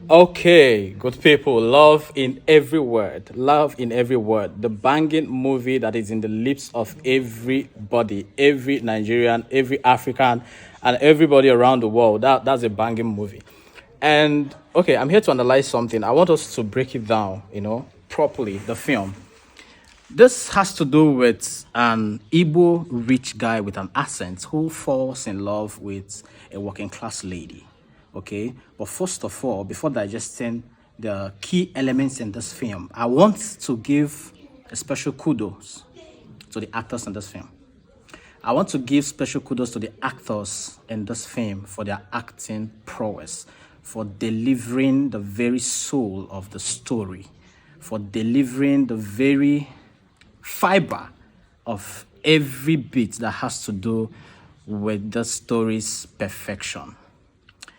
Okay, good people, love in every word, love in every word. The banging movie that is in the lips of everybody, every Nigerian, every African, and everybody around the world. That's a banging movie. And okay, I'm here to analyze something. I want us to break it down, properly, the film. This has to do with an Igbo rich guy with an accent who falls in love with a working class lady. Okay, but first of all, before digesting the key elements in this film, I want to give a special kudos to the actors in this film. I want to give special kudos to the actors in this film for their acting prowess, for delivering the very soul of the story, for delivering the very fiber of every bit that has to do with the story's perfection.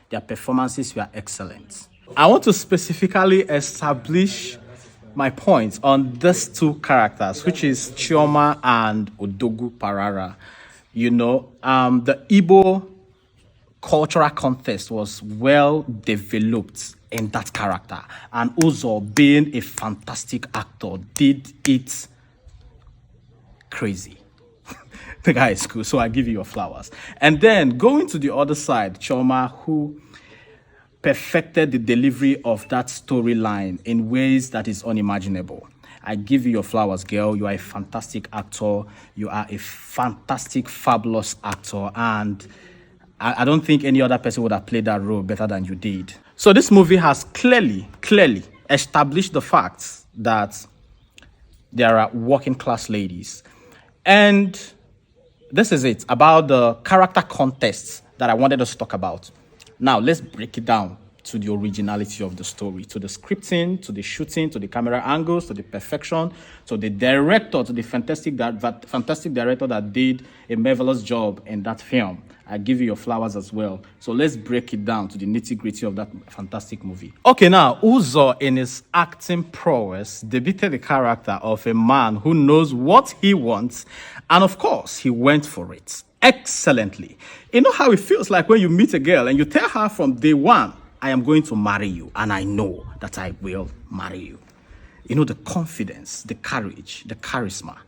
Their performances were excellent. I want to specifically establish my point on these two characters, which is Chioma and Odogu Parara. The Igbo cultural context was well developed in that character, and Uzo, being a fantastic actor, did it crazy. The guy is cool, so I give you your flowers. And then going to the other side, Choma, who perfected the delivery of that storyline in ways that is unimaginable. I give you your flowers, girl. You are a fantastic actor. You are a fantastic, fabulous actor. And I don't think any other person would have played that role better than you did. So this movie has clearly established the facts that there are working class ladies. And this is it about the character contests that I wanted us to talk about. Now, let's break it down to the originality of the story, to the scripting, to the shooting, to the camera angles, to the perfection, to the director, to the fantastic director that did a marvelous job in that film. I give you your flowers as well. So let's break it down to the nitty-gritty of that fantastic movie. Okay, now, Uzo, in his acting prowess, depicted the character of a man who knows what he wants, and of course, he went for it excellently. You know how it feels like when you meet a girl and you tell her from day one, I am going to marry you, and I know that I will marry you. You know, the confidence, the courage, the charisma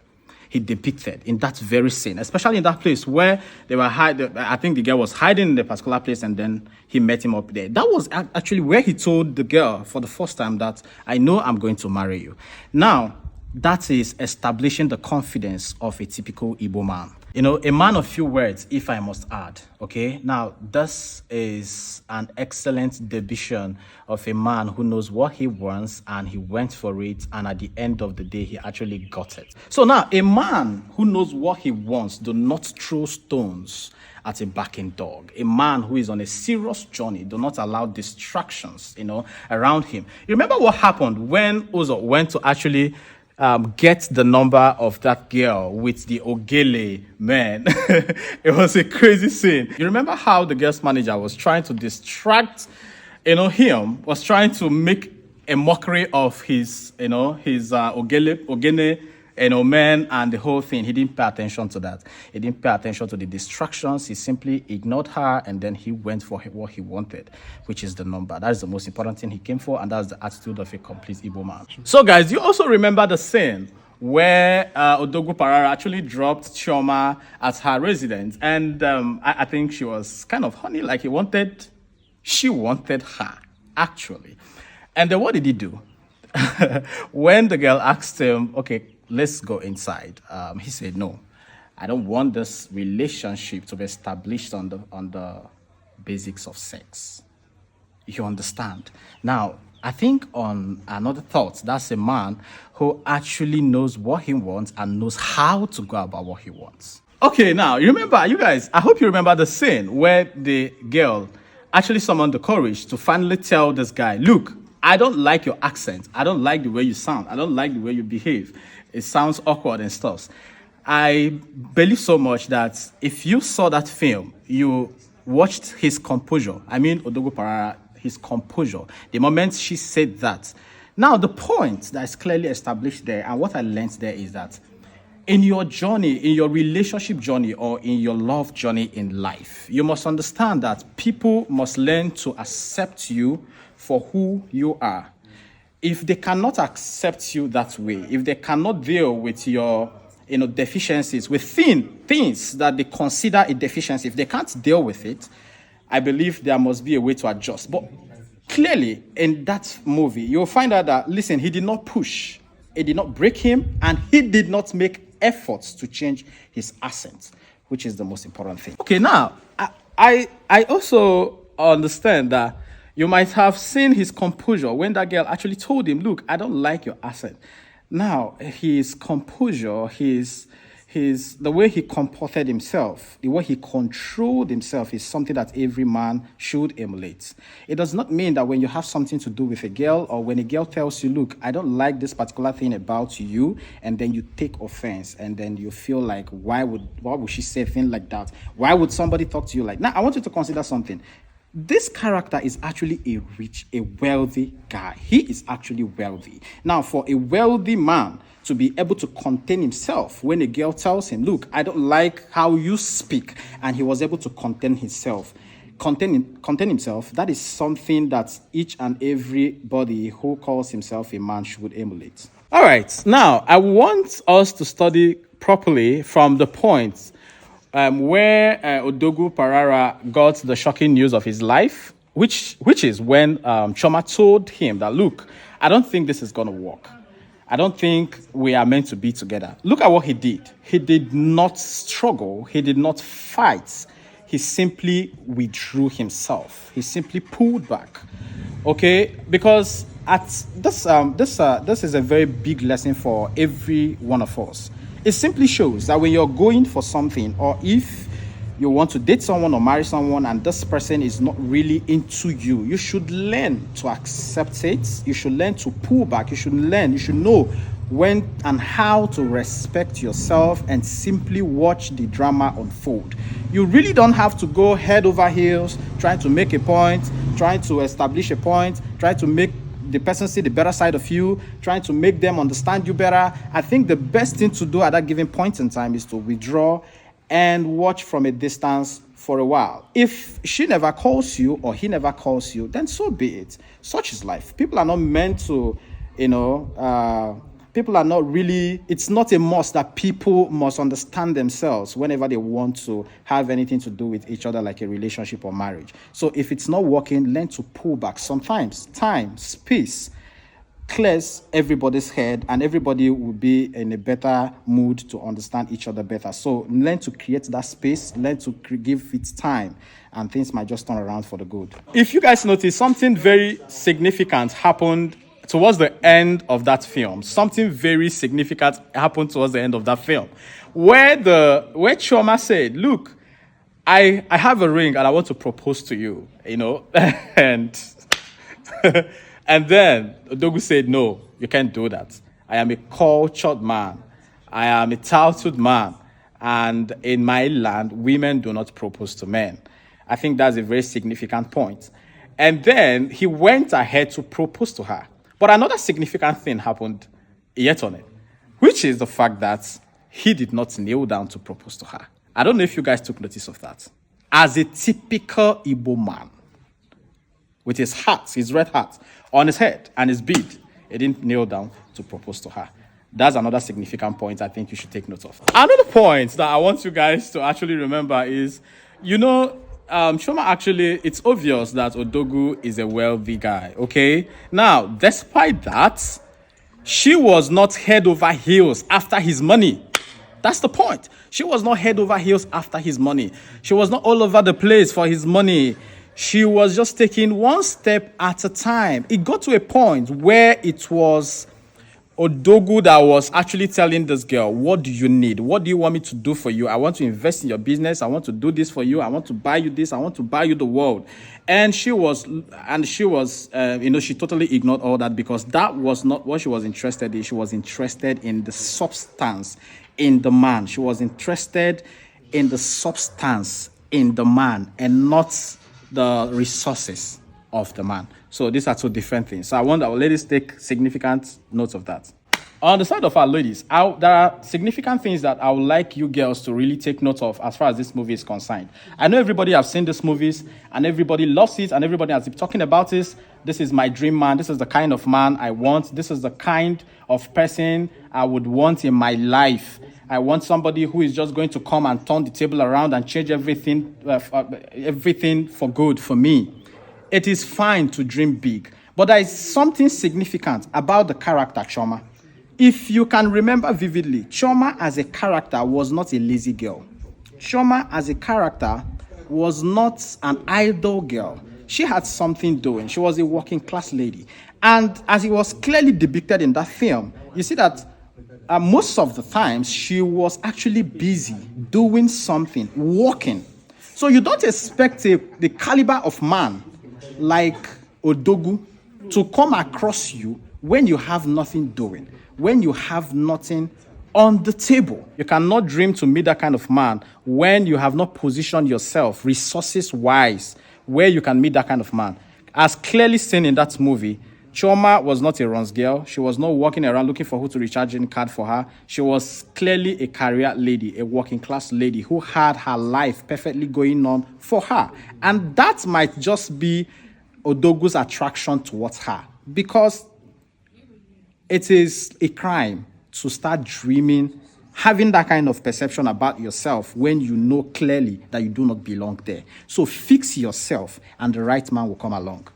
he depicted in that very scene, especially in that place where they were I think the girl was hiding in a particular place, and then he met him up there. That was actually where he told the girl for the first time that I know I'm going to marry you. Now, that is establishing the confidence of a typical Igbo man. You know, a man of few words, if I must add. Okay, now this is an excellent depiction of a man who knows what he wants and he went for it, and at the end of the day, he actually got it. So now, a man who knows what he wants do not throw stones at a barking dog. A man who is on a serious journey do not allow distractions, around him. You remember what happened when Uzo went to actually get the number of that girl with the Ogele man? It was a crazy scene. You remember how the girl's manager was trying to distract, him, was trying to make a mockery of his Ogene, man, and the whole thing. He didn't pay attention to that. He didn't pay attention to the distractions. He simply ignored her, and then he went for what he wanted, which is the number. That is the most important thing he came for, and that's the attitude of a complete Igbo man. So, guys, you also remember the scene where Odogu Parara actually dropped Chioma at her residence, and I think she was kind of honey, like she wanted her, actually. And then what did he do? When the girl asked him, okay, let's go inside, he said, no, I don't want this relationship to be established on the basics of sex. You understand? Now, I think on another thought, that's a man who actually knows what he wants and knows how to go about what he wants. Okay, now, you guys, I hope you remember the scene where the girl actually summoned the courage to finally tell this guy, look, I don't like your accent. I don't like the way you sound. I don't like the way you behave. It sounds awkward and stuff. I believe so much that if you saw that film, you watched his composure. I mean, Odogu Parara, his composure. The moment she said that. Now, the point that is clearly established there, and what I learned there is that in your journey, in your relationship journey, or in your love journey in life, you must understand that people must learn to accept you, for who you are, if they cannot accept you that way, if they cannot deal with your deficiencies, with things that they consider a deficiency, if they can't deal with it, I believe there must be a way to adjust. But clearly, in that movie, you'll find out that, listen, he did not push, it did not break him, and he did not make efforts to change his accent, which is the most important thing. Okay, now, I also understand that you might have seen his composure when that girl actually told him, look, I don't like your accent. Now, his composure, the way he comported himself, the way he controlled himself is something that every man should emulate. It does not mean that when you have something to do with a girl, or when a girl tells you, look, I don't like this particular thing about you, and then you take offense, and then you feel like, why would she say a thing like that? Why would somebody talk to you like that? Now, I want you to consider something. This character is actually a wealthy guy. He is actually wealthy. Now, for a wealthy man to be able to contain himself when a girl tells him, look, I don't like how you speak, and he was able to contain himself, that is something that each and everybody who calls himself a man should emulate. All right, now I want us to study properly from the point where Odogwu Parara got the shocking news of his life, which is when Chioma told him that, look, I don't think this is going to work. I don't think we are meant to be together. Look at what he did. He did not struggle. He did not fight. He simply withdrew himself. He simply pulled back. Okay? Because this is a very big lesson for every one of us. It simply shows that when you're going for something, or if you want to date someone or marry someone and this person is not really into you, you should learn to accept it. You should learn to pull back. You should know when and how to respect yourself and simply watch the drama unfold. You really don't have to go head over heels, trying to make a point, trying to establish a point, trying to make the person see the better side of you, trying to make them understand you better. I think the best thing to do at that given point in time is to withdraw and watch from a distance for a while. If she never calls you or he never calls you, then so be it. Such is life. People are not meant to, people are not really, it's not a must that people must understand themselves whenever they want to have anything to do with each other, like a relationship or marriage. So if it's not working, learn to pull back. Sometimes time, space clears everybody's head, and everybody will be in a better mood to understand each other better. So learn to create that space, learn to give it time, and things might just turn around for the good. If you guys notice, something very significant happened towards the end of that film. Something very significant happened towards the end of that film, where Chioma said, look, I have a ring and I want to propose to you, and and then Odogwu said, no, you can't do that. I am a cultured man. I am a titled man. And in my land, women do not propose to men. I think that's a very significant point. And then he went ahead to propose to her. But another significant thing happened yet on it, which is the fact that he did not kneel down to propose to her. I don't know if you guys took notice of that. As a typical Igbo man, with his hat, his red hat on his head and his beard, he didn't kneel down to propose to her. That's another significant point I think you should take note of. Another point that I want you guys to actually remember is, Chioma actually, it's obvious that Odogwu is a wealthy guy, okay? Now, despite that, she was not head over heels after his money. That's the point. She was not head over heels after his money. She was not all over the place for his money. She was just taking one step at a time. It got to a point where it was Odogwu that was actually telling this girl, what do you need? What do you want me to do for you? I want to invest in your business. I want to do this for you. I want to buy you this. I want to buy you the world. And she totally ignored all that, because that was not what she was interested in. She was interested in the substance in the man. She was interested in the substance in the man and not the resources of the man. So these are two different things. So I want our ladies take significant notes of that. On the side of our ladies, there are significant things that I would like you girls to really take note of as far as this movie is concerned. I know everybody has seen these movies and everybody loves it and everybody has been talking about this. This is my dream man. This is the kind of man I want. This is the kind of person I would want in my life. I want somebody who is just going to come and turn the table around and change everything, everything for good for me. It is fine to dream big, but there is something significant about the character Chioma. If you can remember vividly, Chioma as a character was not a lazy girl. Chioma as a character was not an idle girl. She had something doing. She was a working class lady. And as it was clearly depicted in that film, you see that most of the times she was actually busy doing something, working. So you don't expect the caliber of man like Odogu to come across you when you have nothing doing, when you have nothing on the table. You cannot dream to meet that kind of man when you have not positioned yourself resources-wise where you can meet that kind of man. As clearly seen in that movie, Chioma was not a runs girl. She was not walking around looking for who to recharge in card for her. She was clearly a career lady, a working class lady who had her life perfectly going on for her. And that might just be Odogu's attraction towards her, because it is a crime to start dreaming, having that kind of perception about yourself when you know clearly that you do not belong there. So fix yourself and the right man will come along.